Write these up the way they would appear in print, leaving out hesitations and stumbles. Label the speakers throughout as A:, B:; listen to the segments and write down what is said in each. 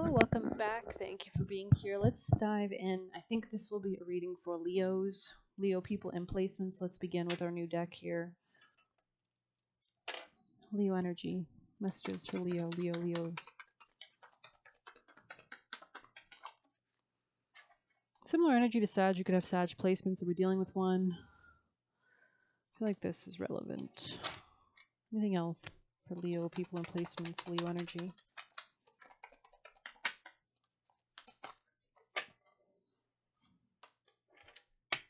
A: welcome back. Thank you for being here. Let's dive in. I think this will be a reading for Leo people and placements. Let's begin with our new deck here. Leo energy. Messages for Leo. Similar energy to Sag. You could have Sag placements if we're dealing with one. I feel like this is relevant. Anything else for Leo people and placements, Leo energy?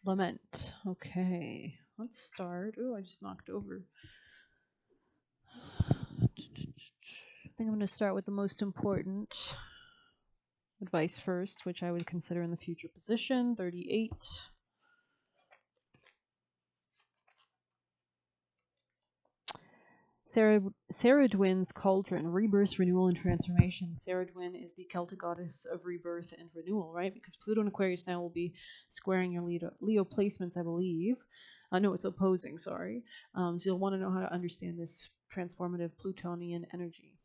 A: Lament. Okay, let's start. Oh, I just knocked over. I think I'm going to start with the most important advice first, which I would consider in the future position. 38. Saradwin's Cauldron, rebirth, renewal, and transformation. Saradwin is the Celtic goddess of rebirth and renewal, right? Because Pluto and Aquarius now will be squaring your Leo placements, I believe. No, it's opposing, sorry. So you'll want to know how to understand this transformative Plutonian energy.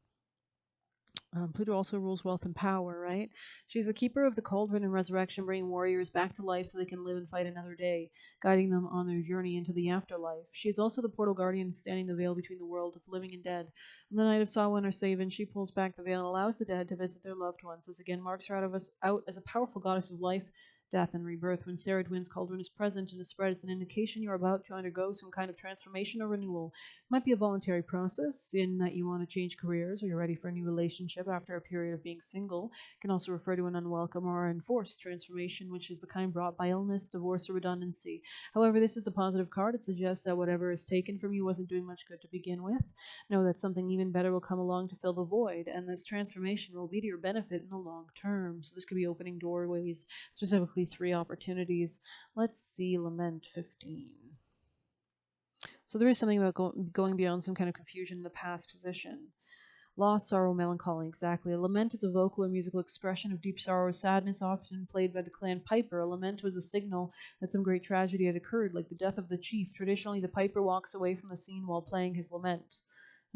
A: Pluto also rules wealth and power, right? She's a keeper of the cauldron and resurrection, bringing warriors back to life so they can live and fight another day, guiding them on their journey into the afterlife. She is also the portal guardian, standing the veil between the world of living and dead. On the night of Samhain or Samhain, she pulls back the veil and allows the dead to visit their loved ones. This again marks her out as a powerful goddess of life, death, and rebirth. When Saradwin's cauldron is present and is spread, it's an indication you're about to undergo some kind of transformation or renewal. It might be a voluntary process in that you want to change careers or you're ready for a new relationship after a period of being single. It can also refer to an unwelcome or enforced transformation, which is the kind brought by illness, divorce, or redundancy. However, this is a positive card. It suggests that whatever is taken from you wasn't doing much good to begin with. Know that something even better will come along to fill the void, and this transformation will be to your benefit in the long term. So this could be opening doorways, specifically 3 opportunities. Let's see Lament 15. So there is something about going beyond some kind of confusion in the past position. Loss, sorrow, melancholy, exactly. A lament is a vocal or musical expression of deep sorrow or sadness, often played by the clan piper. A lament was a signal that some great tragedy had occurred, like the death of the chief. Traditionally, the piper walks away from the scene while playing his lament.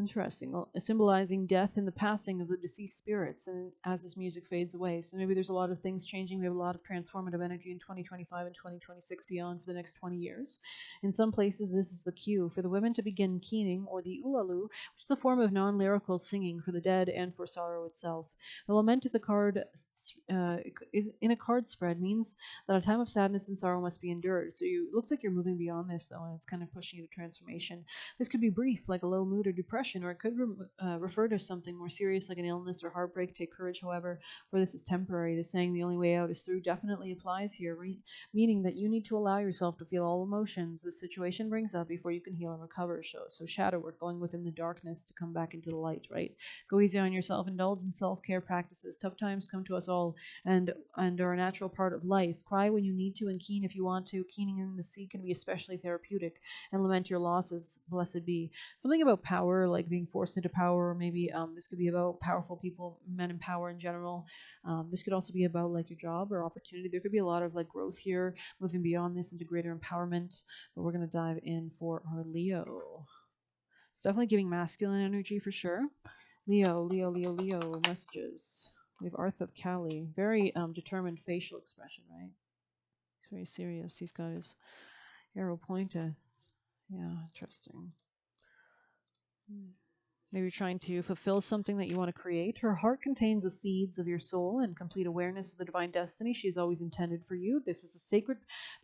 A: Interesting. Symbolizing death and the passing of the deceased spirits, and as this music fades away. So maybe there's a lot of things changing. We have a lot of transformative energy in 2025 and 2026 beyond for the next 20 years. In some places, this is the cue for the women to begin keening, or the ulalu, which is a form of non-lyrical singing for the dead and for sorrow itself. The lament is is in a card spread, means that a time of sadness and sorrow must be endured. So it looks like you're moving beyond this, though, and it's kind of pushing you to transformation. This could be brief, like a low mood or depression, or it could refer to something more serious, like an illness or heartbreak. Take courage, however, for this is temporary. The saying "the only way out is through" definitely applies here, meaning that you need to allow yourself to feel all emotions the situation brings up before you can heal and recover. So shadow work, going within the darkness to come back into the light, right? Go easy on yourself. Indulge in self-care practices. Tough times come to us all and are a natural part of life. Cry when you need to and keen if you want to. Keening in the sea can be especially therapeutic. And lament your losses, blessed be. Something about power, like being forced into power, or maybe this could be about powerful people, men in power in general. This could also be about like your job or opportunity. There could be a lot of like growth here, moving beyond this into greater empowerment. But we're going to dive in for our Leo. It's definitely giving masculine energy for sure. Leo messages. We have Arth of Kali. Very determined facial expression, right? He's very serious. He's got his arrow pointed. Yeah, interesting. Maybe you're trying to fulfill something that you want to create. Her heart contains the seeds of your soul and complete awareness of the divine destiny she has always intended for you. There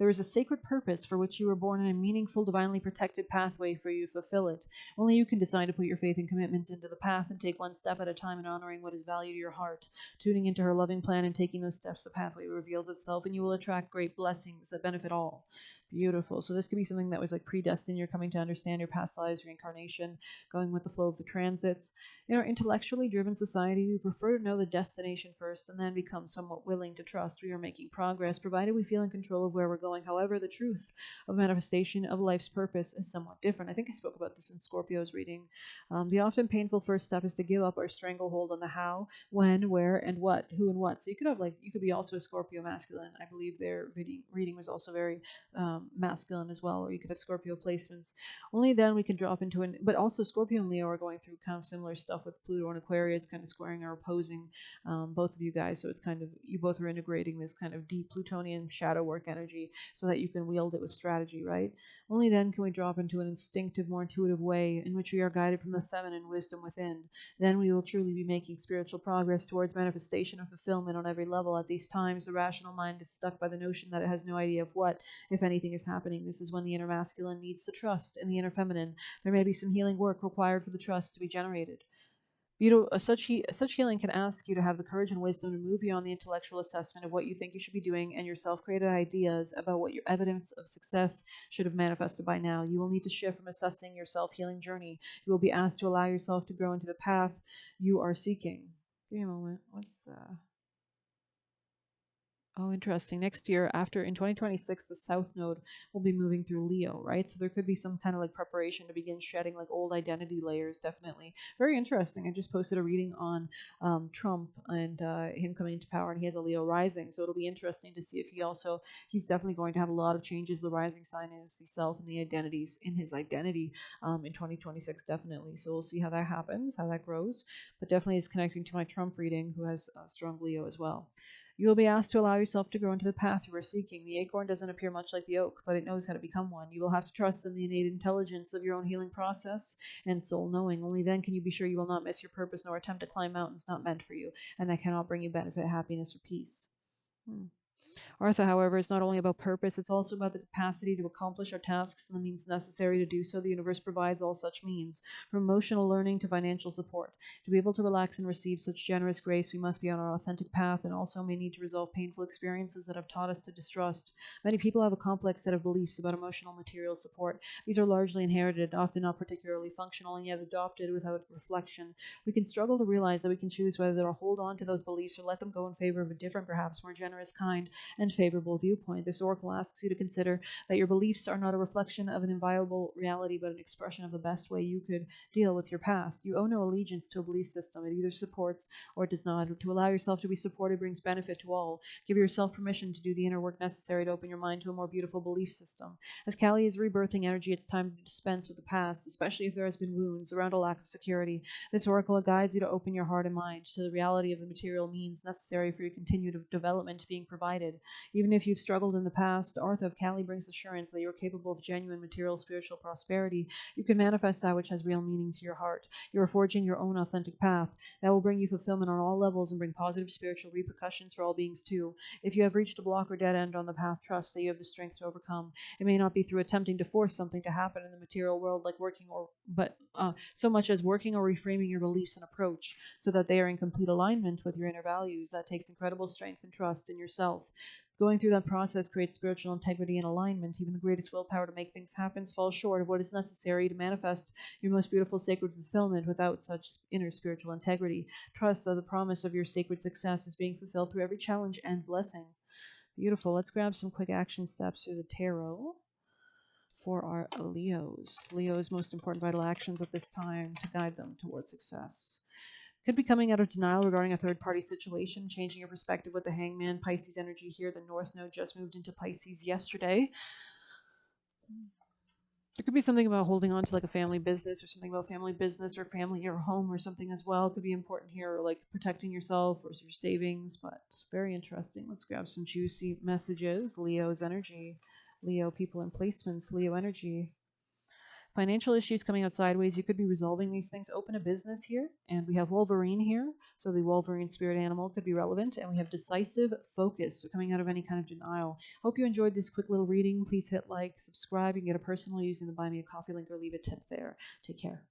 A: is a sacred purpose for which you were born, and a meaningful, divinely protected pathway for you to fulfill it. Only you can decide to put your faith and commitment into the path and take one step at a time in honoring what is valued to your heart. Tuning into her loving plan and taking those steps, the pathway reveals itself, and you will attract great blessings that benefit all. Beautiful. So this could be something that was like predestined. You're coming to understand your past lives, reincarnation, going with the flow of the transits. In our intellectually driven society, we prefer to know the destination first and then become somewhat willing to trust we are making progress, provided we feel in control of where we're going. However, the truth of manifestation of life's purpose is somewhat different. I think I spoke about this in Scorpio's reading. The often painful first step is to give up our stranglehold on the how, when, where, and what, who and what. So you could be also a Scorpio masculine. I believe their reading was also very masculine as well, or you could have Scorpio placements. Only then we can drop into an. But also Scorpio and Leo are going through kind of similar stuff with Pluto and Aquarius, kind of squaring or opposing both of you guys. So it's kind of you both are integrating this kind of deep Plutonian shadow work energy so that you can wield it with strategy, right? Only then can we drop into an instinctive, more intuitive way in which we are guided from the feminine wisdom within. Then we will truly be making spiritual progress towards manifestation and fulfillment on every level. At these times, the rational mind is stuck by the notion that it has no idea of what, if anything, is happening. This is when the inner masculine needs to trust in the inner feminine. There may be some healing work required for the trust to be generated. Such healing can ask you to have the courage and wisdom to move beyond the intellectual assessment of what you think you should be doing and your self-created ideas about what your evidence of success should have manifested by now. You will need to shift from assessing your self-healing journey. You will be asked to allow yourself to grow into the path you are seeking. Give me a moment. Oh, interesting. Next year, in 2026, the South Node will be moving through Leo, right? So there could be some kind of like preparation to begin shedding like old identity layers, definitely. Very interesting. I just posted a reading on Trump and him coming into power, and he has a Leo rising. So it'll be interesting to see if he's definitely going to have a lot of changes. The rising sign is the self and the identities in his identity in 2026, definitely. So we'll see how that happens, how that grows. But definitely is connecting to my Trump reading, who has a strong Leo as well. You will be asked to allow yourself to grow into the path you are seeking. The acorn doesn't appear much like the oak, but it knows how to become one. You will have to trust in the innate intelligence of your own healing process and soul knowing. Only then can you be sure you will not miss your purpose nor attempt to climb mountains not meant for you and that cannot bring you benefit, happiness, or peace. Artha, however, is not only about purpose, it's also about the capacity to accomplish our tasks and the means necessary to do so. The universe provides all such means, from emotional learning to financial support. To be able to relax and receive such generous grace, we must be on our authentic path and also may need to resolve painful experiences that have taught us to distrust. Many people have a complex set of beliefs about emotional material support. These are largely inherited, often not particularly functional, and yet adopted without reflection. We can struggle to realize that we can choose whether to hold on to those beliefs or let them go in favor of a different, perhaps more generous kind and favorable viewpoint. This oracle asks you to consider that your beliefs are not a reflection of an inviolable reality, but an expression of the best way you could deal with your past. You owe no allegiance to a belief system. It either supports or it does not. To allow yourself to be supported brings benefit to all. Give yourself permission to do the inner work necessary to open your mind to a more beautiful belief system. As Kali is rebirthing energy, it's time to dispense with the past, especially if there has been wounds around a lack of security. This oracle guides you to open your heart and mind to the reality of the material means necessary for your continued development being provided. Even if you've struggled in the past, Artha of Kali brings assurance that you're capable of genuine material spiritual prosperity. You can manifest that which has real meaning to your heart. You are forging your own authentic path. That will bring you fulfillment on all levels and bring positive spiritual repercussions for all beings too. If you have reached a block or dead end on the path, trust that you have the strength to overcome. It may not be through attempting to force something to happen in the material world like so much as working or reframing your beliefs and approach so that they are in complete alignment with your inner values. That takes incredible strength and trust in yourself. Going through that process creates spiritual integrity and alignment. Even the greatest willpower to make things happen falls short of what is necessary to manifest your most beautiful sacred fulfillment without such inner spiritual integrity. Trust that the promise of your sacred success is being fulfilled through every challenge and blessing. Beautiful. Let's grab some quick action steps through the tarot for our Leos. Leo's most important vital actions at this time to guide them towards success. Could be coming out of denial regarding a third-party situation, changing your perspective with the Hangman, Pisces energy here. The North Node just moved into Pisces yesterday. There could be something about holding on to like a family business or something about family business or family or home or something as well. Could be important here, or like protecting yourself or your savings, but very interesting. Let's grab some juicy messages. Leo's energy. Leo people and placements. Leo energy. Financial issues coming out sideways, you could be resolving these things. Open a business here, and we have Wolverine here, so the Wolverine spirit animal could be relevant, and we have decisive focus, so coming out of any kind of denial. Hope you enjoyed this quick little reading. Please hit like, subscribe. You can get a personal using the Buy Me a Coffee link or leave a tip there. Take care.